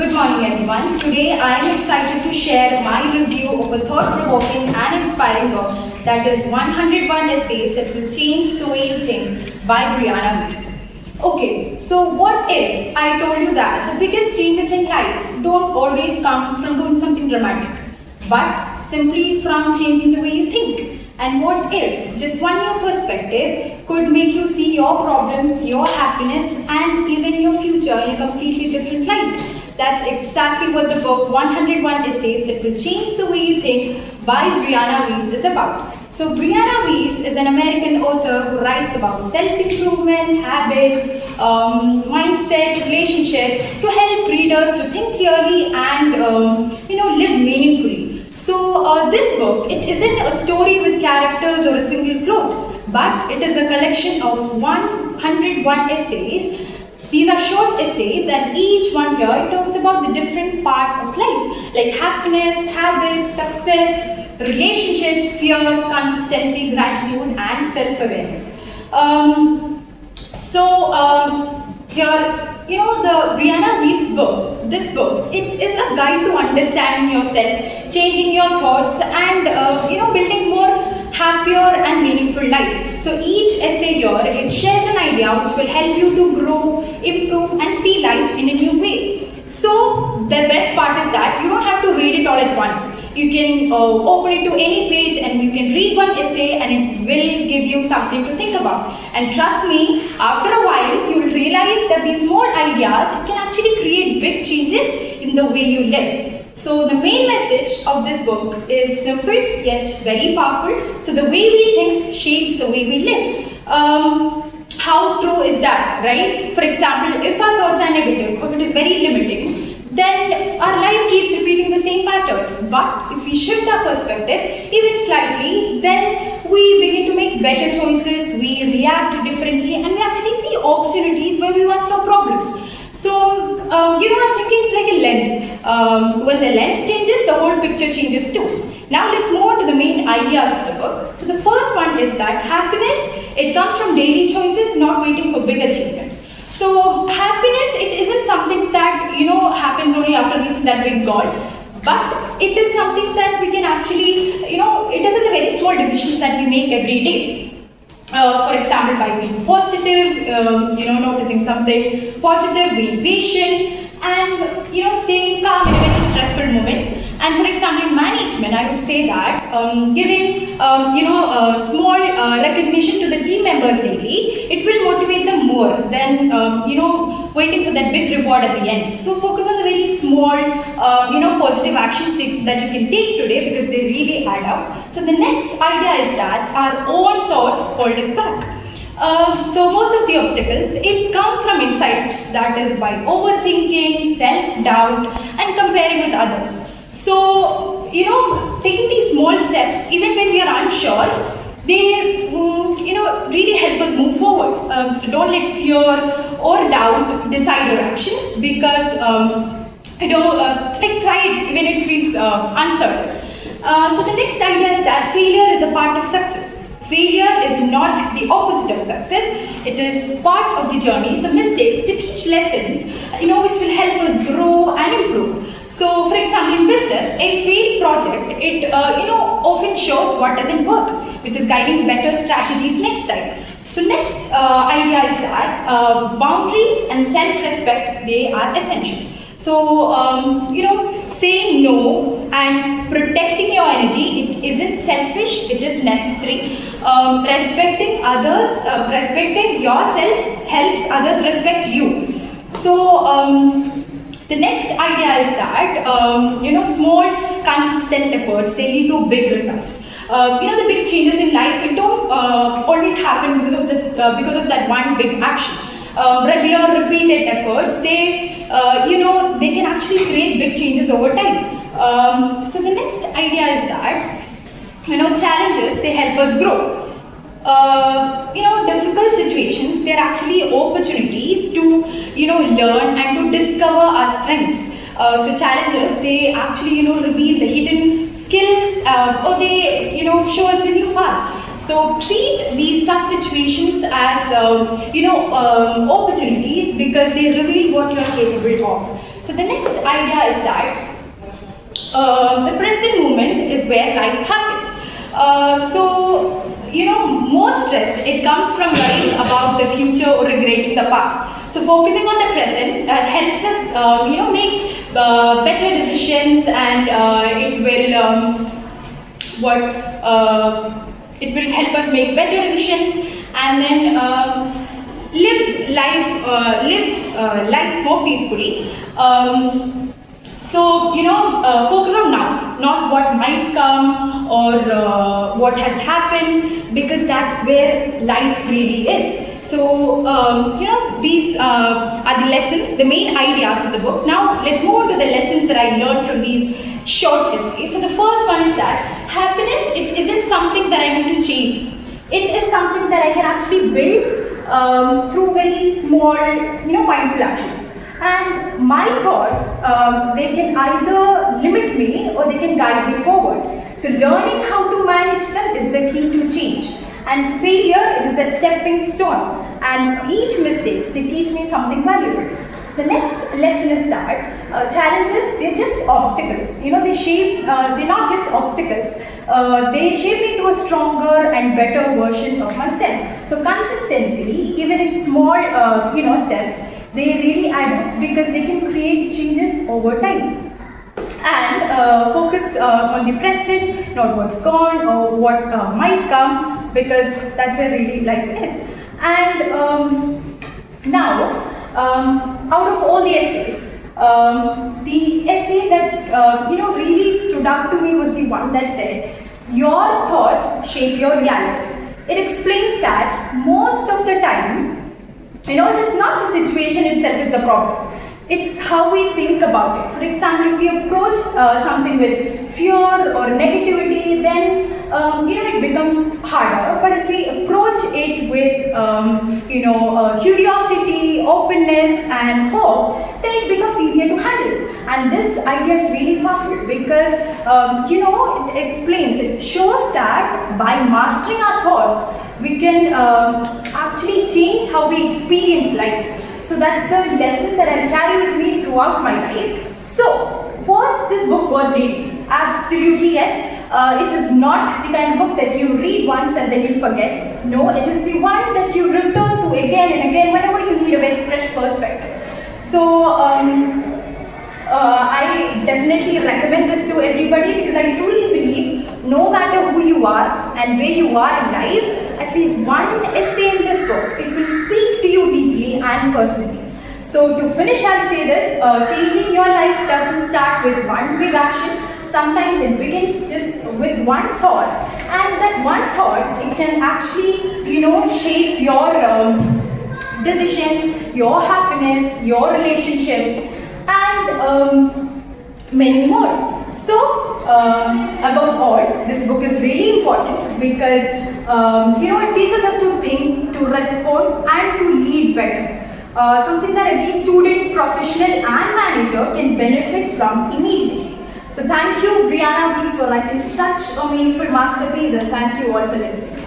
Good morning everyone. Today I am excited to share my review of a thought-provoking and inspiring book that is 101 Essays That Will Change the Way You Think by Brianna Wiest. Okay, so what if I told you that the biggest changes in life don't always come from doing something dramatic, but simply from changing the way you think? And what if just one new perspective could make you see your problems, your happiness, and even your future in a completely different light? That's exactly what the book 101 Essays That Will Change the Way You Think by Brianna Wiest is about. So Brianna Wiest is an American author who writes about self-improvement, habits, mindset, relationships to help readers to think clearly and live meaningfully. So this book, it isn't a story with characters or a single plot, but it is a collection of 101 essays. These are short essays, and each one here it talks about the different part of life, like happiness, habits, success, relationships, fears, consistency, gratitude, and self-awareness. Here, the Brianna Wiest book, this book, it is a guide to understanding yourself, changing your thoughts, and building more happier and meaningful life. So each essay here, it shares an idea which will help you to grow, improve, and see life in a new way. So the best part is that you don't have to read it all at once. You can open it to any page and you can read one essay and it will give you something to think about. And trust me, after a while, you will realize that these small ideas can actually create big changes in the way you live. So the main message of this book is simple yet very powerful. So the way we think shapes the way we live. How true is that, right? For example, if our thoughts are negative, if it is very limiting, then our life keeps repeating the same patterns. But if we shift our perspective even slightly, then we begin to make better choices, we react differently, and we actually see opportunities where we once saw problems. So, our thinking is like a lens. When the lens changes, the whole picture changes too. Now let's move on to the main ideas of the book. So the first one is that happiness, it comes from daily choices, not waiting for big achievements. So happiness, it isn't something that, happens only after reaching that big goal. But it is something that we can actually, it is in the very small decisions that we make every day. For example, by being positive, noticing something positive, being patient, and staying calm in a very stressful moment. And for example, in management, I would say that giving small recognition to the team members daily, it will motivate them more than waiting for that big reward at the end. So focus on the very small positive actions that you can take today because they really add up. So the next idea is that our own thoughts hold us back. So most of the obstacles, it come from inside, that is by overthinking, self-doubt, and comparing with others. So, taking these small steps, even when we are unsure, they, really help us move forward. So don't let fear or doubt decide your actions because, try it when it feels uncertain. So the next idea is that failure is a part of success. Failure is not the opposite of success. It is part of the journey. So mistakes, they teach lessons, which will help us grow and improve. So, for example, in business, a failed project, it often shows what doesn't work, which is guiding better strategies next time. So, next idea is that boundaries and self-respect, they are essential. So, saying no and protecting your energy, it isn't selfish, it is necessary. Respecting others, respecting yourself helps others respect you. So, the next idea is that, small, consistent efforts, they lead to big results. The big changes in life, it don't always happen because of that one big action. Regular, repeated efforts, they can actually create big changes over time. So the next idea is that, challenges, they help us grow. Difficult situations, they're actually opportunities to, learn and to discover our strengths. So challenges, they actually, reveal the hidden skills or they, show us the new paths. So treat these tough situations as opportunities, because they reveal what you are capable of. So the next idea is that the present moment is where life happens. More stress, it comes from worrying about the future or regretting the past. So focusing on the present helps us, make better decisions, and it will help us make better decisions, and then live life more peacefully. Focus on now, not what might come or what has happened, because that's where life really is. So, these are the lessons, the main ideas of the book. Now, let's move on to the lessons that I learned from these short essays. So, the first one is that happiness, it isn't something that I need to chase. It is something that I can actually build through very small, mindful actions. And my thoughts, they can either limit me or they can guide me forward. So learning how to manage them is the key to change. And failure, it is a stepping stone. And each mistake, they teach me something valuable. So the next lesson is that challenges, they're just obstacles. They're not just obstacles. They shape me into a stronger and better version of myself. So consistency, even in small, steps, they really add up, because they can create changes over time. And focus on the present, not what's gone or what might come, because that's where really life is. And out of all the essays, the essay that really stood out to me was the one that said, "Your thoughts shape your reality." It explains that most of the time, it is not the situation itself is the problem. It's how we think about it. For example, if we approach something with fear or negativity, then it becomes harder. But if we approach it with curiosity, openness, and hope, then it becomes easier to handle. And this idea is really powerful, because it explains, it shows that by mastering our thoughts, we can actually change how we experience life. So that's the lesson that I'll carry with me throughout my life. So, was this book worth reading? Absolutely yes. It is not the kind of book that you read once and then you forget. No, it is the one that you return to again and again whenever you need a very fresh perspective. So, I definitely recommend this to everybody, because I truly believe no matter who you are and where you are in life, at least one essay in this book, it will speak to you deeply and personally. So to finish, I'll say this, changing your life doesn't start with one big action. Sometimes it begins just with one thought, and that one thought, it can actually, shape your decisions, your happiness, your relationships, and many more. So, above all, this book is really important, because it teaches us to think, to respond, and to lead better. Something that every student, professional, and manager can benefit from immediately. So thank you, Brianna Weiss, for writing such a meaningful masterpiece, and thank you all for listening.